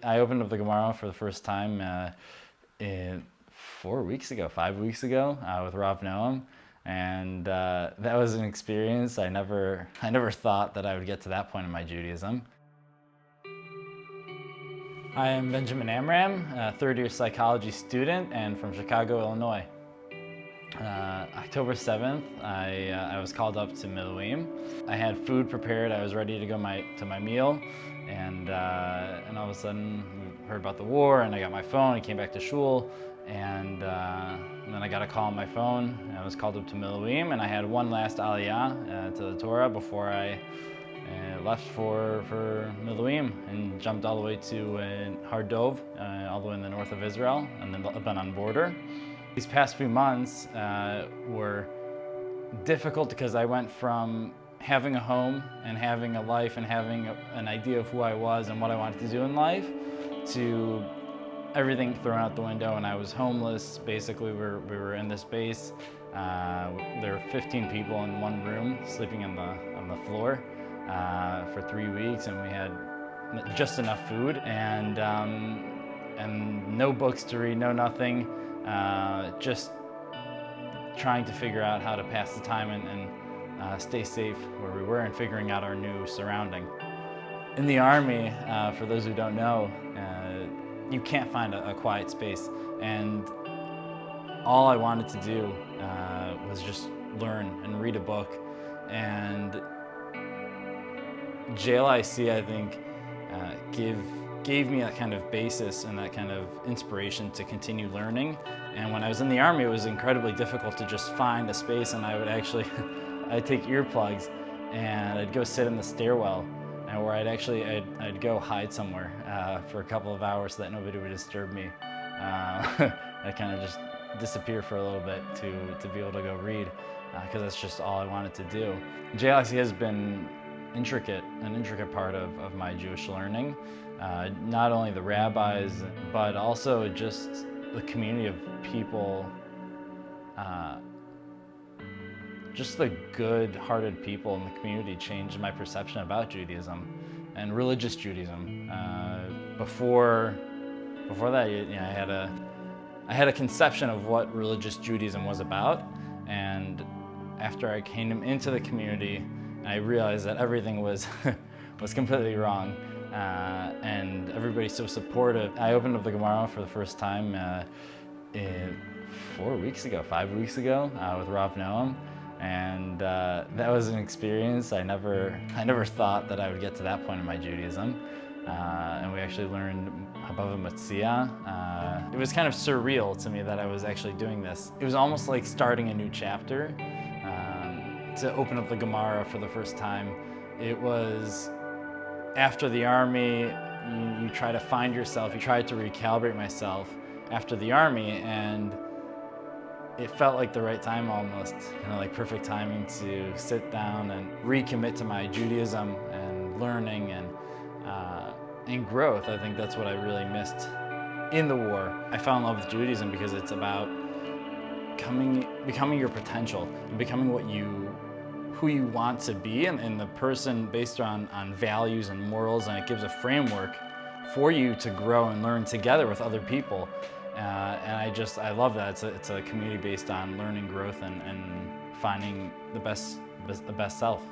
I opened up the Gemara for the first time 5 weeks ago with Rav Noam, and that was an experience I never thought that I would get to that point in my Judaism. I am Benjamin Amram, a third-year psychology student and from Chicago, Illinois. October 7th, I was called up to Miluim. I had food prepared. I was ready to go to my meal, and all of a sudden we heard about the war, and I got my phone. I came back to shul, and then I got a call on my phone. And I was called up to Miluim, and I had one last aliyah to the Torah before I left for Miluim and jumped all the way to Har Dov, all the way in the north of Israel, and then Lebanon border. These past few months were difficult because I went from having a home and having a life and having an idea of who I was and what I wanted to do in life to everything thrown out the window, and I was homeless. Basically, we were in this base. There were 15 people in one room sleeping on the floor for 3 weeks, and we had just enough food and no books to read, no nothing. Just trying to figure out how to pass the time and stay safe where we were and figuring out our new surrounding. In the Army, for those who don't know, you can't find a quiet space, and all I wanted to do was just learn and read a book. And JLIC, I think, gave me that kind of basis and that kind of inspiration to continue learning. And when I was in the Army, it was incredibly difficult to just find a space, and I would actually, I'd take earplugs and I'd go sit in the stairwell, where I'd go hide somewhere for a couple of hours so that nobody would disturb me. I'd kind of just disappear for a little bit to be able to go read, because that's just all I wanted to do. JLIC has been an intricate part of my Jewish learning. Not only the rabbis, but also just the community of people, just the good-hearted people in the community changed my perception about Judaism and religious Judaism. Before that, I had a conception of what religious Judaism was about, and after I came into the community, I realized that everything was completely wrong, and everybody's so supportive. I opened up the Gemara for the first time 5 weeks ago with Rav Noam, and that was an experience I never thought that I would get to that point in my Judaism. And we actually learned Habava Matzia. It was kind of surreal to me that I was actually doing this. It was almost like starting a new chapter. To open up the Gemara for the first time. It was after the Army, you try to find yourself, you try to recalibrate myself after the Army, and it felt like the right time almost, like perfect timing to sit down and recommit to my Judaism and learning and growth. I think that's what I really missed in the war. I fell in love with Judaism because it's about becoming your potential and becoming who you want to be, and the person based on values and morals, and it gives a framework for you to grow and learn together with other people. And I love that. It's a community based on learning, growth, and finding the best self.